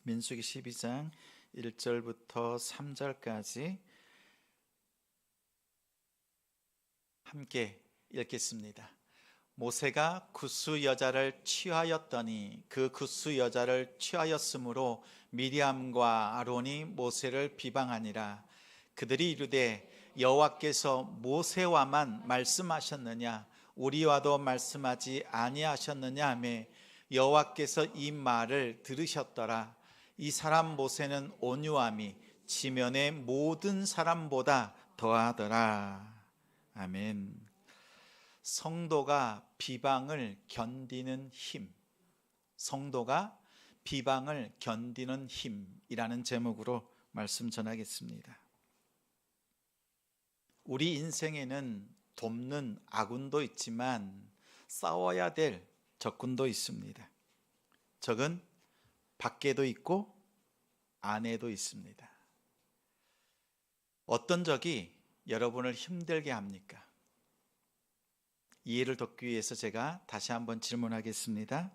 민수기 12장 1절부터 3절까지 함께 읽겠습니다. 모세가 굿수 여자를 취하였더니 그 굿수 여자를 취하였으므로 미리암과 아론이 모세를 비방하니라. 그들이 이르되 여호와께서 모세와만 말씀하셨느냐 우리와도 말씀하지 아니하셨느냐 하매 여호와께서 이 말을 들으셨더라. 이 사람 모세는 온유함이 지면의 모든 사람보다 더하더라. 아멘. 성도가 비방을 견디는 힘, 성도가 비방을 견디는 힘이라는 제목으로 말씀 전하겠습니다. 우리 인생에는 돕는 아군도 있지만 싸워야 될 적군도 있습니다. 적은 밖에도 있고 안에도 있습니다. 어떤 적이 여러분을 힘들게 합니까? 이해를 돕기 위해서 제가 다시 한번 질문하겠습니다.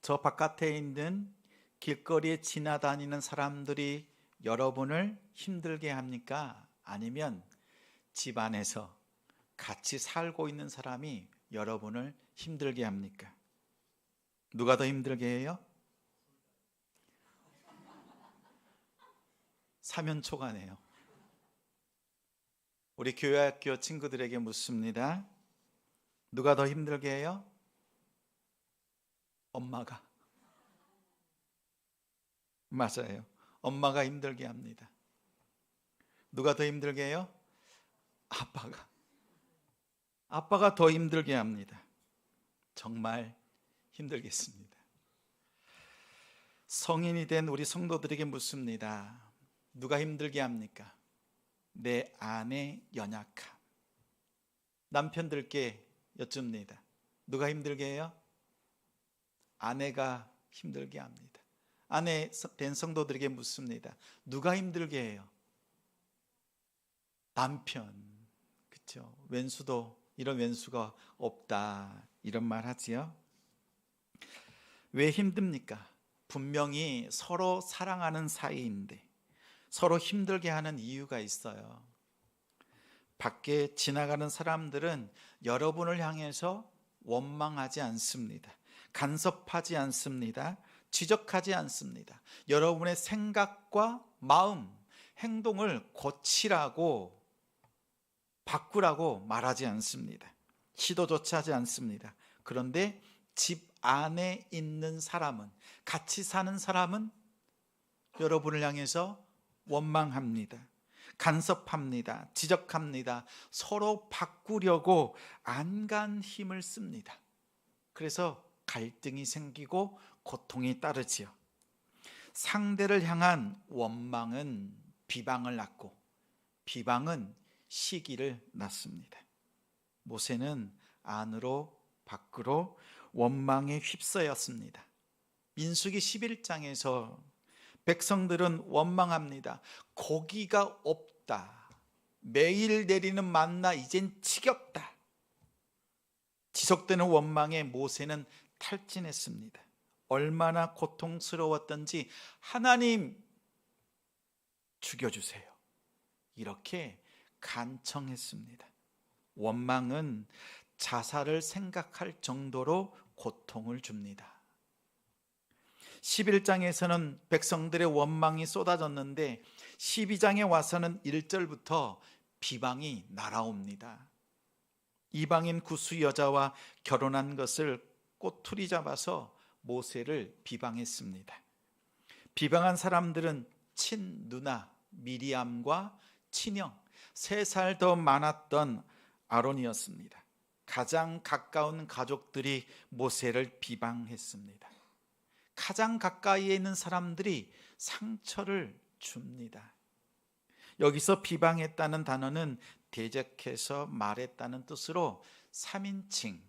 저 바깥에 있는 길거리에 지나다니는 사람들이 여러분을 힘들게 합니까? 아니면 집 안에서 같이 살고 있는 사람이 여러분을 힘들게 합니까? 누가 더 힘들게 해요? 사면초가네요. 우리 교회학교 친구들에게 묻습니다. 누가 더 힘들게 해요? 엄마가. 맞아요. 엄마가 힘들게 합니다. 누가 더 힘들게 해요? 아빠가. 아빠가 더 힘들게 합니다. 정말 힘들겠습니다. 성인이 된 우리 성도들에게 묻습니다. 누가 힘들게 합니까? 내 아내 연약함. 남편들께 여쭙니다. 누가 힘들게 해요? 아내가 힘들게 합니다. 아내 된 성도들에게 묻습니다. 누가 힘들게 해요? 남편. 그렇죠? 왼수도 이런 왼수가 없다 이런 말 하지요. 왜 힘듭니까? 분명히 서로 사랑하는 사이인데 서로 힘들게 하는 이유가 있어요. 밖에 지나가는 사람들은 여러분을 향해서 원망하지 않습니다. 간섭하지 않습니다. 지적하지 않습니다. 여러분의 생각과 마음, 행동을 고치라고 바꾸라고 말하지 않습니다. 시도조차 하지 않습니다. 그런데 집 안에 있는 사람은, 같이 사는 사람은 여러분을 향해서 원망합니다. 간섭합니다. 지적합니다. 서로 바꾸려고 안간 힘을 씁니다. 그래서 갈등이 생기고 고통이 따르지요. 상대를 향한 원망은 비방을 낳고 비방은 시기를 낳습니다. 모세는 안으로 밖으로 원망에 휩싸였습니다. 민수기 11장에서 백성들은 원망합니다. 고기가 없다. 매일 내리는 만나 이젠 지겹다. 지속되는 원망에 모세는 탈진했습니다. 얼마나 고통스러웠던지 하나님 죽여주세요. 이렇게 간청했습니다. 원망은 자살을 생각할 정도로 고통을 줍니다. 11장에서는 백성들의 원망이 쏟아졌는데 12장에 와서는 1절부터 비방이 날아옵니다. 이방인 구스 여자와 결혼한 것을 꼬투리 잡아서 모세를 비방했습니다. 비방한 사람들은 친누나 미리암과 친형 3살 더 많았던 아론이었습니다. 가장 가까운 가족들이 모세를 비방했습니다. 가장 가까이에 있는 사람들이 상처를 줍니다. 여기서 비방했다는 단어는 대적해서 말했다는 뜻으로 3인칭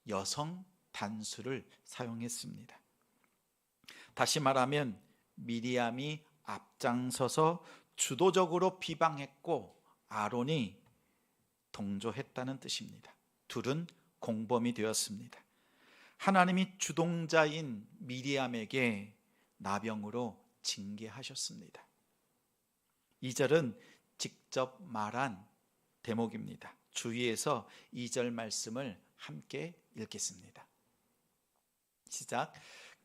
여성 단수를 사용했습니다. 다시 말하면 미리암이 앞장서서 주도적으로 비방했고 아론이 동조했다는 뜻입니다. 둘은 공범이 되었습니다. 하나님이 주동자인 미리암에게 나병으로 징계하셨습니다. 2절은 직접 말한 대목입니다. 주위에서 2절 말씀을 함께 읽겠습니다. 시작.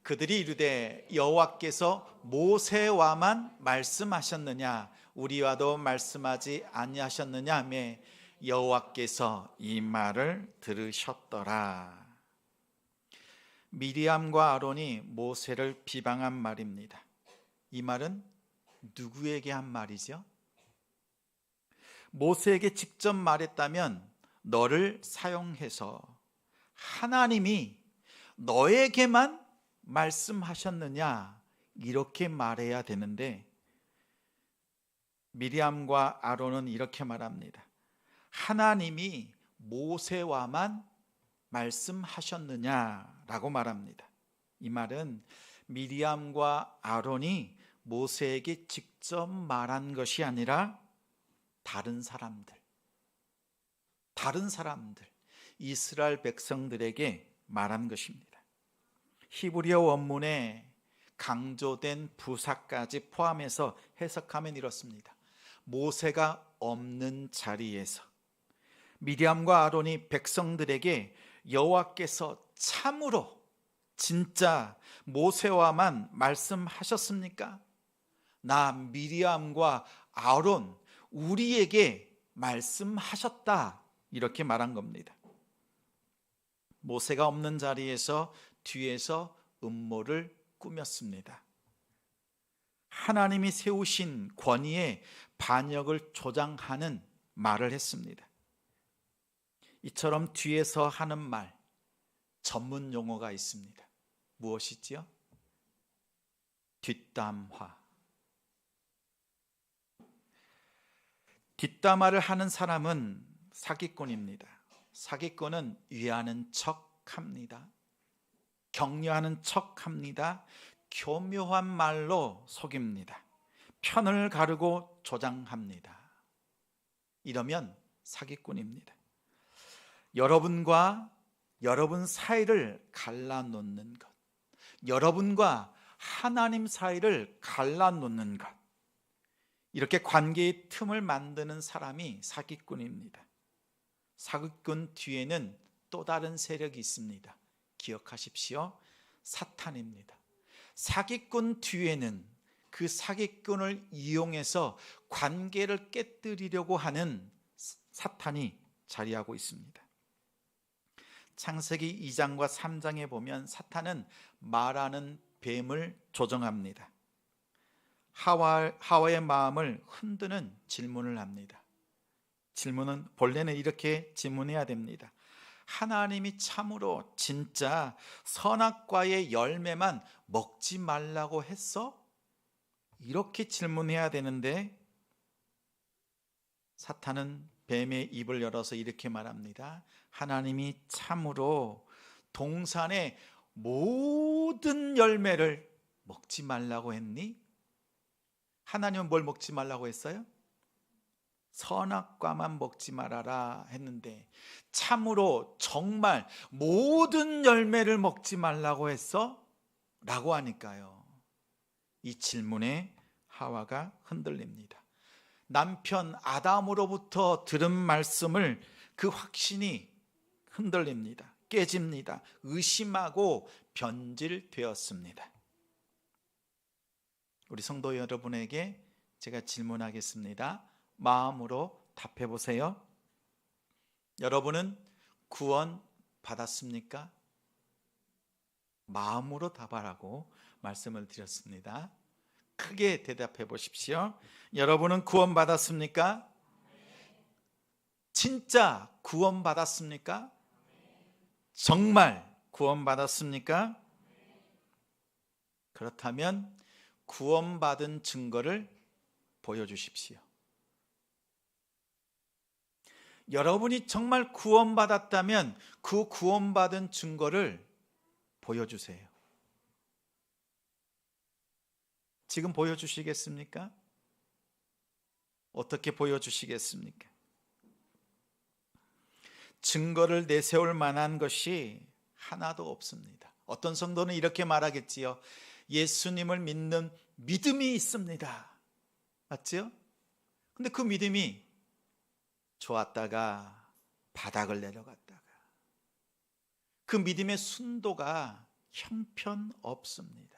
그들이 이르되 여호와께서 모세와만 말씀하셨느냐 우리와도 말씀하지 아니하셨느냐 하며 여호와께서 이 말을 들으셨더라. 미리암과 아론이 모세를 비방한 말입니다. 이 말은 누구에게 한 말이죠? 모세에게 직접 말했다면 너를 사용해서 하나님이 너에게만 말씀하셨느냐 이렇게 말해야 되는데 미리암과 아론은 이렇게 말합니다. 하나님이 모세와만 말씀하셨느냐라고 말합니다. 이 말은 미리암과 아론이 모세에게 직접 말한 것이 아니라 다른 사람들, 이스라엘 백성들에게 말한 것입니다. 히브리어 원문에 강조된 부사까지 포함해서 해석하면 이렇습니다. 모세가 없는 자리에서 미리암과 아론이 백성들에게 여호와께서 참으로 진짜 모세와만 말씀하셨습니까? 나 미리암과 아론 우리에게 말씀하셨다 이렇게 말한 겁니다. 모세가 없는 자리에서 뒤에서 음모를 꾸몄습니다. 하나님이 세우신 권위의 반역을 조장하는 말을 했습니다. 이처럼 뒤에서 하는 말, 전문 용어가 있습니다. 무엇이지요? 뒷담화. 뒷담화를 하는 사람은 사기꾼입니다. 사기꾼은 위하는 척합니다. 격려하는 척합니다. 교묘한 말로 속입니다. 편을 가르고 조장합니다. 이러면 사기꾼입니다. 여러분과 여러분 사이를 갈라놓는 것, 여러분과 하나님 사이를 갈라놓는 것, 이렇게 관계의 틈을 만드는 사람이 사기꾼입니다. 사기꾼 뒤에는 또 다른 세력이 있습니다. 기억하십시오. 사탄입니다. 사기꾼 뒤에는 그 사기꾼을 이용해서 관계를 깨뜨리려고 하는 사탄이 자리하고 있습니다. 창세기 2장과 3장에 보면 사탄은 말하는 뱀을 조정합니다. 하와의 마음을 흔드는 질문을 합니다. 질문은 본래는 이렇게 질문해야 됩니다. 하나님이 참으로 진짜 선악과의 열매만 먹지 말라고 했어? 이렇게 질문해야 되는데 사탄은 뱀의 입을 열어서 이렇게 말합니다. 하나님이 참으로 동산의 모든 열매를 먹지 말라고 했니? 하나님은 뭘 먹지 말라고 했어요? 선악과만 먹지 말아라 했는데 참으로 정말 모든 열매를 먹지 말라고 했어? 라고 하니까요, 이 질문에 하와가 흔들립니다. 남편 아담으로부터 들은 말씀을 그 확신이 흔들립니다. 깨집니다. 의심하고 변질되었습니다. 우리 성도 여러분에게 제가 질문하겠습니다. 마음으로 답해 보세요. 여러분은 구원 받았습니까? 마음으로 답하라고 말씀을 드렸습니다. 크게 대답해 보십시오. 여러분은 구원 받았습니까? 진짜 구원 받았습니까? 정말 구원 받았습니까? 그렇다면 구원받은 증거를 보여주십시오. 여러분이 정말 구원받았다면 그 구원받은 증거를 보여주세요. 지금 보여주시겠습니까? 어떻게 보여주시겠습니까? 증거를 내세울 만한 것이 하나도 없습니다. 어떤 성도는 이렇게 말하겠지요. 예수님을 믿는 믿음이 있습니다. 맞죠? 근데 그 믿음이 좋았다가 바닥을 내려갔다가, 그 믿음의 순도가 형편없습니다.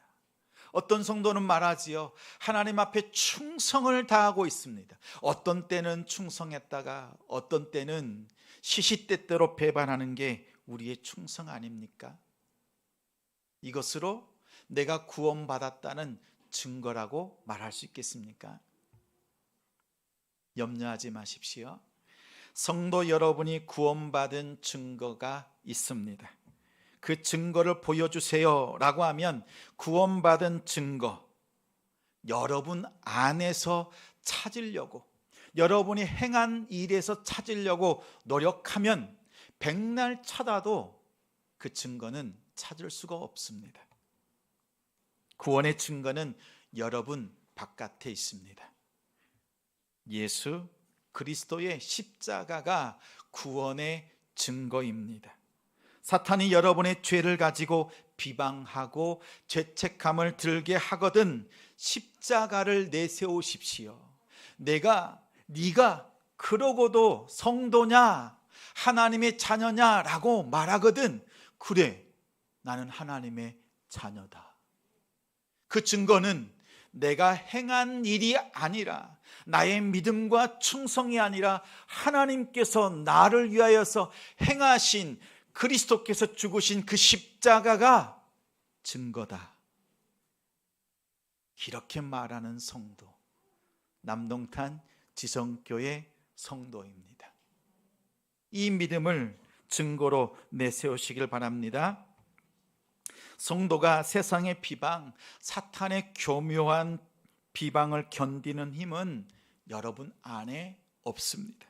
어떤 성도는 말하지요, 하나님 앞에 충성을 다하고 있습니다. 어떤 때는 충성했다가 어떤 때는 시시때때로 배반하는 게 우리의 충성 아닙니까? 이것으로 내가 구원받았다는 증거라고 말할 수 있겠습니까? 염려하지 마십시오. 성도 여러분이 구원받은 증거가 있습니다. 그 증거를 보여주세요 라고 하면 구원받은 증거, 여러분 안에서 찾으려고, 여러분이 행한 일에서 찾으려고 노력하면 백날 찾아도 그 증거는 찾을 수가 없습니다. 구원의 증거는 여러분 바깥에 있습니다. 예수 그리스도의 십자가가 구원의 증거입니다. 사탄이 여러분의 죄를 가지고 비방하고 죄책감을 들게 하거든 십자가를 내세우십시오. 네가 그러고도 성도냐, 하나님의 자녀냐라고 말하거든, 그래, 나는 하나님의 자녀다. 그 증거는 내가 행한 일이 아니라, 나의 믿음과 충성이 아니라 하나님께서 나를 위하여서 행하신, 그리스도께서 죽으신 그 십자가가 증거다. 이렇게 말하는 성도, 남동탄 지성교회 성도입니다. 이 믿음을 증거로 내세우시길 바랍니다. 성도가 세상의 비방, 사탄의 교묘한 비방을 견디는 힘은 여러분 안에 없습니다.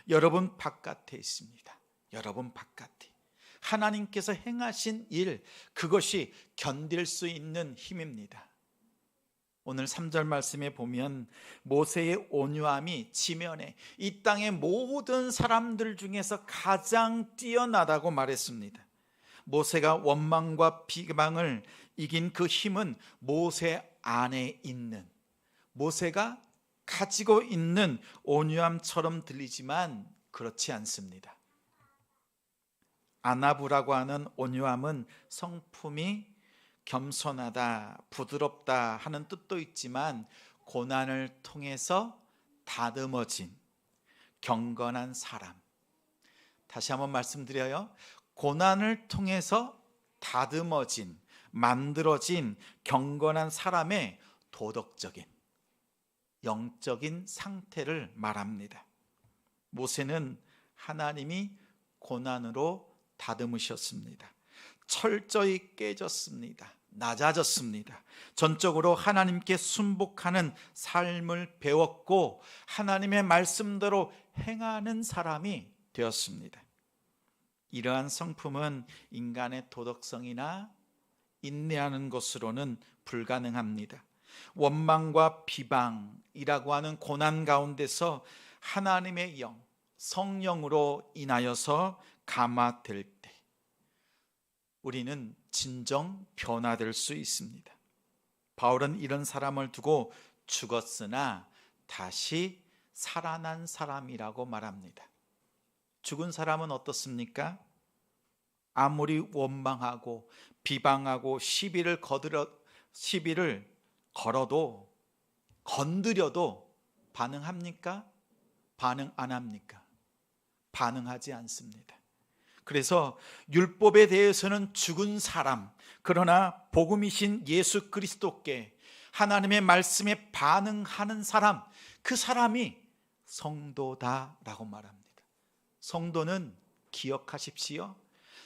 여러분 바깥에 있습니다. 여러분 바깥에 하나님께서 행하신 일, 그것이 견딜 수 있는 힘입니다. 오늘 3절 말씀에 보면 모세의 온유함이 지면에 이 땅의 모든 사람들 중에서 가장 뛰어나다고 말했습니다. 모세가 원망과 비방을 이긴 그 힘은 모세 안에 있는, 모세가 가지고 있는 온유함처럼 들리지만 그렇지 않습니다. 아나부라고 하는 온유함은 성품이 겸손하다, 부드럽다 하는 뜻도 있지만 고난을 통해서 다듬어진 경건한 사람. 다시 한번 말씀드려요. 고난을 통해서 다듬어진, 만들어진 경건한 사람의 도덕적인, 영적인 상태를 말합니다. 모세는 하나님이 고난으로 다듬으셨습니다. 철저히 깨졌습니다. 낮아졌습니다. 전적으로 하나님께 순복하는 삶을 배웠고 하나님의 말씀대로 행하는 사람이 되었습니다. 이러한 성품은 인간의 도덕성이나 인내하는 것으로는 불가능합니다. 원망과 비방이라고 하는 고난 가운데서 하나님의 영, 성령으로 인하여서 감화될 때 우리는 진정 변화될 수 있습니다. 바울은 이런 사람을 두고 죽었으나 다시 살아난 사람이라고 말합니다. 죽은 사람은 어떻습니까? 아무리 원망하고 비방하고 시비를 걸어도, 건드려도 반응합니까? 반응 안 합니까? 반응하지 않습니다. 그래서 율법에 대해서는 죽은 사람, 그러나 복음이신 예수 그리스도께, 하나님의 말씀에 반응하는 사람, 그 사람이 성도다라고 말합니다. 성도는 기억하십시오.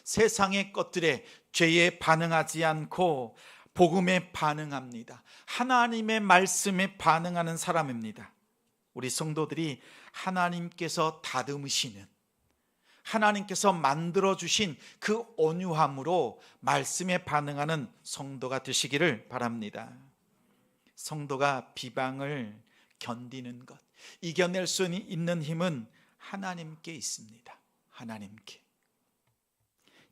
세상의 것들에, 죄에 반응하지 않고 복음에 반응합니다. 하나님의 말씀에 반응하는 사람입니다. 우리 성도들이 하나님께서 다듬으시는, 하나님께서 만들어주신 그 온유함으로 말씀에 반응하는 성도가 되시기를 바랍니다. 성도가 비방을 견디는 것, 이겨낼 수 있는 힘은 하나님께 있습니다. 하나님께.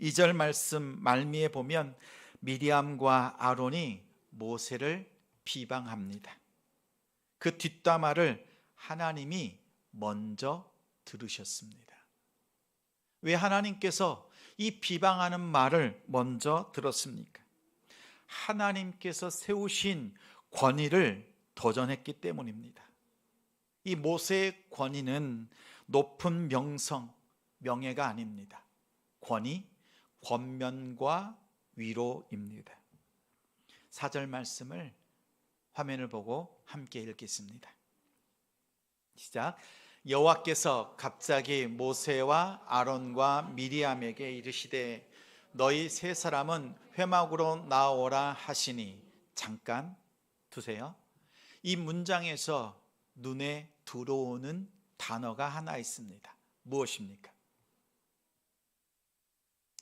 2절 말씀 말미에 보면 미리암과 아론이 모세를 비방합니다. 그 뒷담화를 하나님이 먼저 들으셨습니다. 왜 하나님께서 이 비방하는 말을 먼저 들었습니까? 하나님께서 세우신 권위를 도전했기 때문입니다. 이 모세의 권위는 높은 명성, 명예가 아닙니다. 권위, 권면과 위로입니다. 4절 말씀을 화면을 보고 함께 읽겠습니다. 시작. 여호와께서 갑자기 모세와 아론과 미리암에게 이르시되 너희 세 사람은 회막으로 나오라 하시니. 잠깐 두세요. 이 문장에서 눈에 들어오는 단어가 하나 있습니다. 무엇입니까?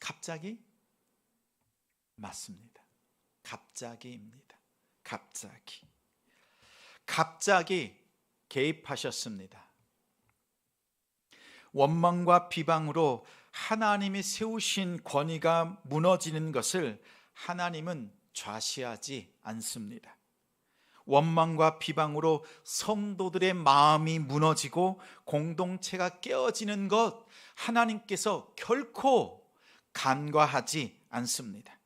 갑자기? 맞습니다. 갑자기입니다. 갑자기 개입하셨습니다. 원망과 비방으로 하나님이 세우신 권위가 무너지는 것을 하나님은 좌시하지 않습니다. 원망과 비방으로 성도들의 마음이 무너지고 공동체가 깨어지는 것 하나님께서 결코 간과하지 않습니다.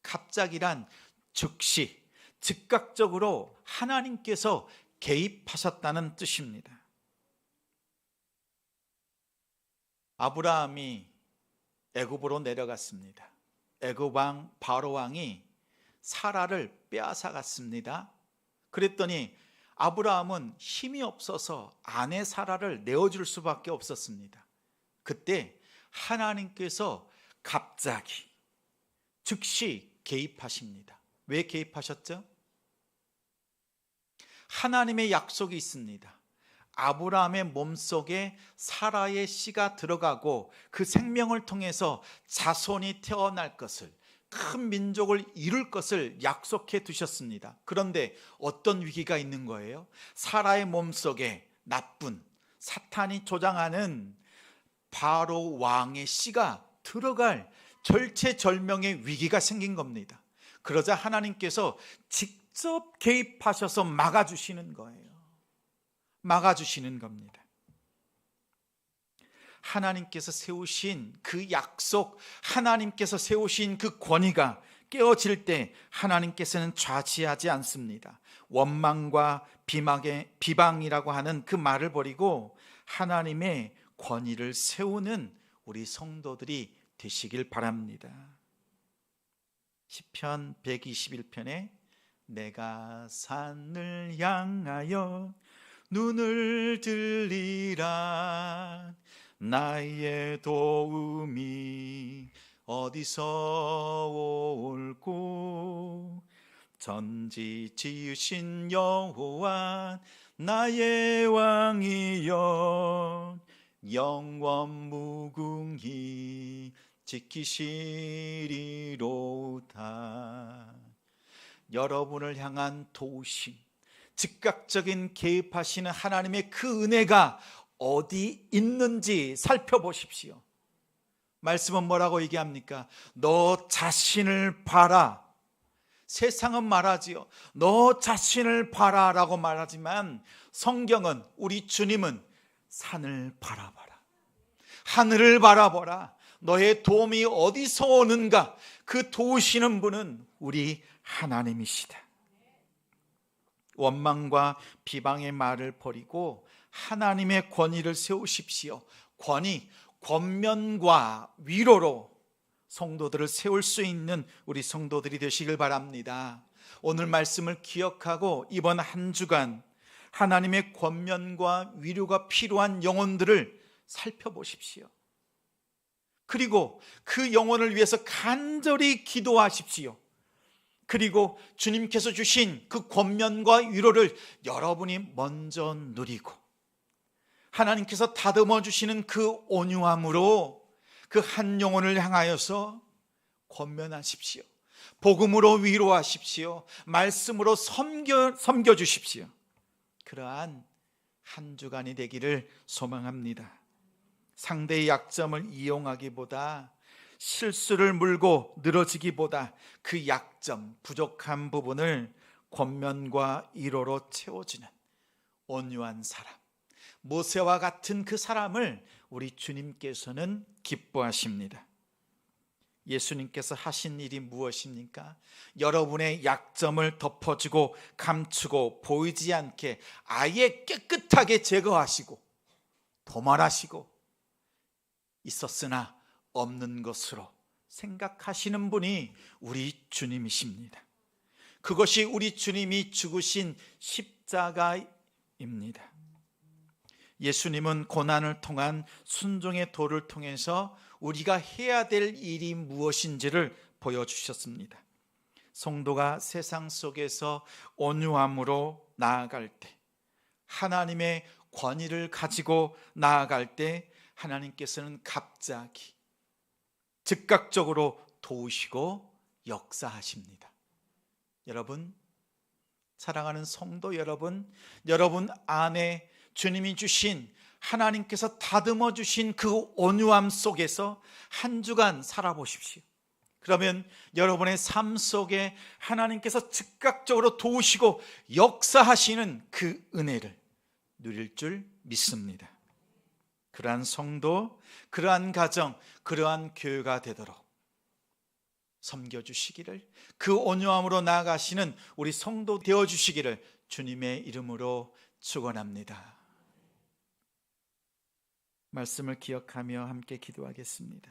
갑자기란 즉시, 즉각적으로 하나님께서 개입하셨다는 뜻입니다. 아브라함이 애굽으로 내려갔습니다. 애굽 왕 바로 왕이 사라를 빼앗아 갔습니다. 그랬더니 아브라함은 힘이 없어서 아내 사라를 내어줄 수밖에 없었습니다. 그때 하나님께서 갑자기 즉시 개입하십니다. 왜 개입하셨죠? 하나님의 약속이 있습니다. 아브라함의 몸속에 사라의 씨가 들어가고 그 생명을 통해서 자손이 태어날 것을, 큰 민족을 이룰 것을 약속해 두셨습니다. 그런데 어떤 위기가 있는 거예요? 사라의 몸속에 나쁜 사탄이 조장하는 바로 왕의 씨가 들어갈 절체절명의 위기가 생긴 겁니다. 그러자 하나님께서 직접 개입하셔서 막아주시는 거예요. 막아주시는 겁니다. 하나님께서 세우신 그 약속, 하나님께서 세우신 그 권위가 깨어질 때 하나님께서는 좌지하지 않습니다. 원망과 비방이라고 하는 그 말을 버리고 하나님의 권위를 세우는 우리 성도들이 되시길 바랍니다. 시편 121편에 내가 산을 향하여 눈을 들리라 나의 도움이 어디서 올꼬 전지 지으신 여호와 나의 왕이여 영원 무궁히 지키시리로다. 여러분을 향한 도우심, 즉각적인 개입하시는 하나님의 그 은혜가 어디 있는지 살펴보십시오. 말씀은 뭐라고 얘기합니까? 너 자신을 봐라. 세상은 말하지요. 너 자신을 봐라 라고 말하지만 성경은, 우리 주님은 산을 바라봐라, 하늘을 바라보라. 너의 도움이 어디서 오는가? 그 도우시는 분은 우리 하나님이시다. 원망과 비방의 말을 버리고 하나님의 권위를 세우십시오. 권위, 권면과 위로로 성도들을 세울 수 있는 우리 성도들이 되시길 바랍니다. 오늘 말씀을 기억하고 이번 한 주간 하나님의 권면과 위로가 필요한 영혼들을 살펴보십시오. 그리고 그 영혼을 위해서 간절히 기도하십시오. 그리고 주님께서 주신 그 권면과 위로를 여러분이 먼저 누리고 하나님께서 다듬어 주시는 그 온유함으로 그 한 영혼을 향하여서 권면하십시오. 복음으로 위로하십시오. 말씀으로 섬겨주십시오. 그러한 한 주간이 되기를 소망합니다. 상대의 약점을 이용하기보다 실수를 물고 늘어지기보다 그 약점, 부족한 부분을 권면과 위로로 채워주는 온유한 사람, 모세와 같은 그 사람을 우리 주님께서는 기뻐하십니다. 예수님께서 하신 일이 무엇입니까? 여러분의 약점을 덮어주고 감추고 보이지 않게 아예 깨끗하게 제거하시고 도말하시고 있었으나 없는 것으로 생각하시는 분이 우리 주님이십니다. 그것이 우리 주님이 죽으신 십자가입니다. 예수님은 고난을 통한 순종의 도를 통해서 우리가 해야 될 일이 무엇인지를 보여주셨습니다. 성도가 세상 속에서 온유함으로 나아갈 때, 하나님의 권위를 가지고 나아갈 때 하나님께서는 갑자기 즉각적으로 도우시고 역사하십니다. 여러분, 사랑하는 성도 여러분, 여러분 안에 주님이 주신, 하나님께서 다듬어 주신 그 온유함 속에서 한 주간 살아보십시오. 그러면 여러분의 삶 속에 하나님께서 즉각적으로 도우시고 역사하시는 그 은혜를 누릴 줄 믿습니다. 그러한 성도, 그러한 가정, 그러한 교회가 되도록 섬겨주시기를, 그 온유함으로 나아가시는 우리 성도 되어주시기를 주님의 이름으로 축원합니다. 말씀을 기억하며 함께 기도하겠습니다.